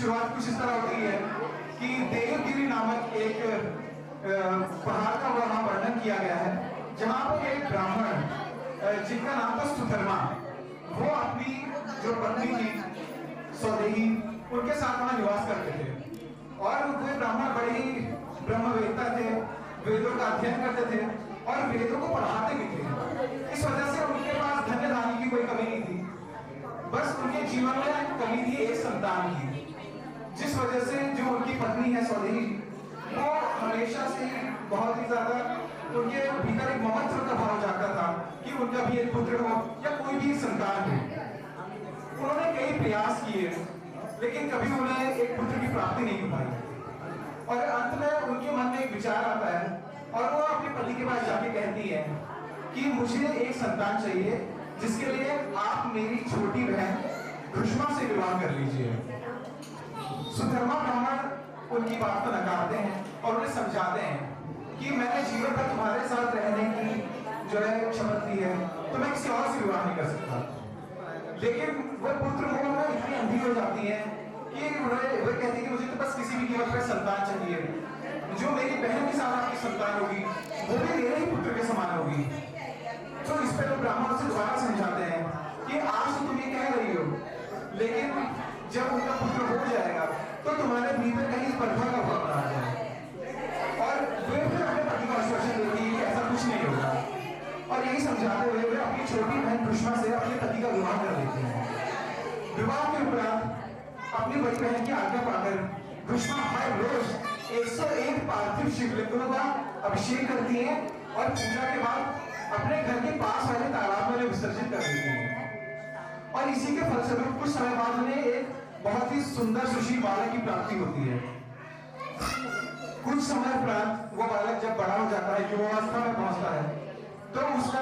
शुरुआत कुछ इस तरह होती है कि देवगिरी नामक एक पहाड़ का वहां वर्णन किया गया है, जहां पर एक ब्राह्मण जिनका नाम था सुधर्मा, वो अपनी जो पत्नी थी सौदेही, उनके साथ वहां निवास करते थे। और वे ब्राह्मण बड़े ही ब्रह्मवेत्ता थे, वेदों का अध्ययन करते थे और वेदों को पढ़ाते भी थे। इस वजह से उनके पास धन धान्य की कोई कमी नहीं थी, बस उनके जीवन में कमी थी एक संतान की, जिस वजह से जो उनकी पत्नी है सौदेही, वो हमेशा से बहुत ही ज्यादा उनके भीतर एक ममत्व का भाव जागता था कि उनका भी एक पुत्र हो या कोई भी संतान हो। उन्होंने कई प्रयास किए, लेकिन कभी उन्हें एक पुत्र की प्राप्ति नहीं हो पाई। और अंत में उनके मन में एक विचार आता है और वो अपने पति के पास जाके कहती है कि मुझे एक संतान चाहिए, जिसके लिए आप मेरी छोटी बहन घुष्मा से विवाह कर लीजिए। सुधर्मा ब्राह्मण उनकी बात को नकारते हैं और उन्हें समझाते हैं कि मैंने जीवन भर तुम्हारे साथ रहने की जो है क्षमता दी है, तो मैं किसी और से विवाह नहीं कर सकता। लेकिन वह पुत्र मोह में इतनी अंधी हो जाती है कि वह कहती है कि मुझे तो बस किसी भी कीमत पर संतान चाहिए, जो मेरी बहन के साथ आपकी संतान होगी वो भी मेरे ही पुत्र के समान होगी। तो इस पर ब्राह्मण से दोबारा समझाते हैं कि आज तो तुम ये कह रही हो, लेकिन जब उनका पुत्र हो जाएगा तो तुम्हारे भीतर कहीं स्पर्धा का भाव आ जाए। और वे फिर अपने पति को आश्वासन देती है कि ऐसा कुछ नहीं होगा, और यही समझाते हुए वे अपनी छोटी बहन घुष्मा से अपने पति का विवाह कर देते हैं। विवाह के उपरांत अपनी बड़ी बहन की आज्ञा पाकर घुष्मा हर रोज 101 पार्थिव शिवलिंगों का अभिषेक करती है और पूजा के बाद अपने घर के पास वाले तालाब में विसर्जित कर देती है। और इसी के फलस्वरूप कुछ समय बाद उन्हें एक बहुत ही सुंदर सुशील बालक की प्राप्ति होती है। कुछ समय उपरांत वो बालक जब बड़ा हो जाता है, युवावस्था में पहुंचता है, तो उसका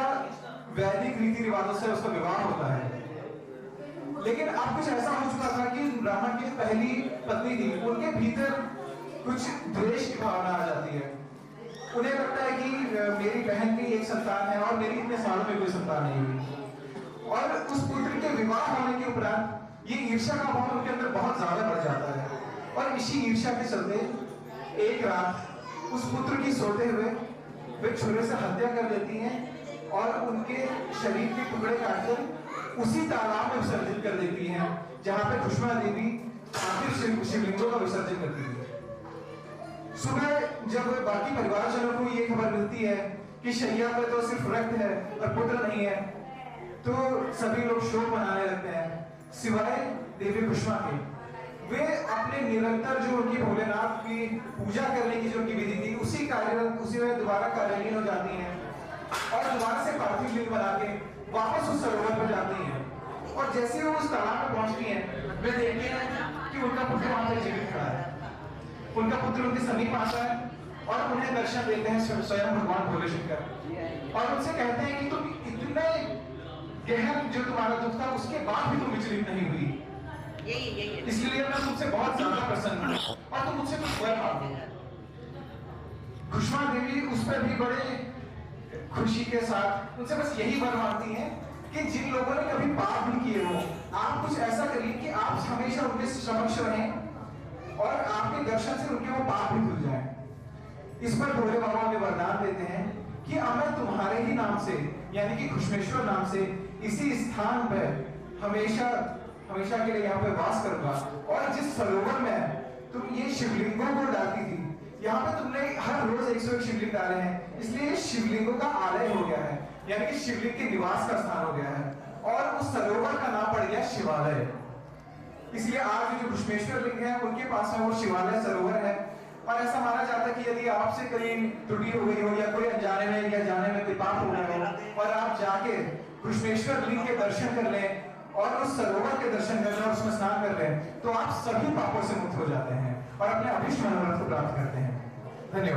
वैदिक रीति रिवाजों से उसका विवाह होता है। लेकिन अब कुछ ऐसा हो चुका था कि ब्राह्मण की पहली पत्नी थी, उनके भीतर कुछ द्वेष की भावना आ जाती है। उन्हें लगता है कि मेरी बहन की एक संतान है और मेरी इतने सालों में कोई संतान नहीं हुई। और उस पुत्र के विवाह होने के उपरांत ये ईर्ष्या का भाव उनके अंदर बहुत ज्यादा बढ़ जाता है। और इसी ईर्ष्या के चलते एक रात उस पुत्र की सोते हुए वे छुरे से हत्या कर देती हैं और उनके शरीर के टुकड़े काटकर उसी तालाब में विसर्जित कर देती हैं, जहां पे घुष्मा देवी आखिर शिवलिंगों का विसर्जन करती है। सुबह जब बाकी परिवारजनों को ये खबर मिलती है कि शैया पर तो सिर्फ रक्त है और पुत्र नहीं है, तो सभी लोग शोक मनाने लगते हैं, सिवाय देवी घुष्मा के। वे अपने निरंतर जो उनकी भोलेनाथ की पूजा करने की जो उनकी विधि थी, उसी में दोबारा कार्यलीन हो जाती हैं और दोबारा से पार्थिव लिंग बना के वापस उस सरोवर पर जाती हैं। और जैसे वो उस तालाब में पहुंचती हैं, वे देखती हैं कि उनका पुत्र वहां पर जीवित खड़ा है। उनका पुत्र उनके समीप आता है और उन्हें दर्शन देते हैं स्वयं भगवान भोले शंकर, और उनसे कहते हैं कि तुम इतने गहन जो तुम्हारा दुख था उसके बाद भी तुम विचलित नहीं हुई, इसलिए मैं तुमसे बहुत ज्यादा प्रसन्न हूं और तुम मुझसे कुछ वर मांगो। घुष्मा देवी उस पर भी बड़े खुशी के साथ उनसे बस यही वर मांगती हैं कि जिन लोगों ने कभी पाप नहीं किए हो, आप कुछ ऐसा करिए कि आप हमेशा उनके समक्ष रहें और आपके दर्शन से उनके वो पाप भी धुल जाए। इस पर भोले बाबा उन्हें वरदान देते हैं कि अब मैं तुम्हारे ही नाम से, यानी कि घुष्मेश्वर नाम से, इसी स्थान पर हमेशा हमेशा के लिए यहाँ पे वास करूंगा। और जिस सरोवर में तुम ये शिवलिंगों को डालती थी, यहाँ पे तुमने हर रोज 101 शिवलिंग डाले हैं, इसलिए शिवलिंगों का आलय हो गया है, यानी कि शिवलिंग के निवास का स्थान हो गया है और उस सरोवर का नाम पड़ गया शिवालय। इसलिए आज जो घुष्मेश्वर लिंग है उनके पास में वो शिवालय सरोवर है। और ऐसा माना जाता है कि यदि आपसे कहीं त्रुटि हो गई हो या कोई अनजाने में या जाने में कोई पाप हो गया हो और आप जाके घुष्मेश्वर लिंग के दर्शन कर लें और उस सरोवर के दर्शन कर लें और उसमें स्नान कर लें, तो आप सभी पापों से मुक्त हो जाते हैं और अपने अभिष्ट मनोरथ को प्राप्त करते हैं। धन्यवाद।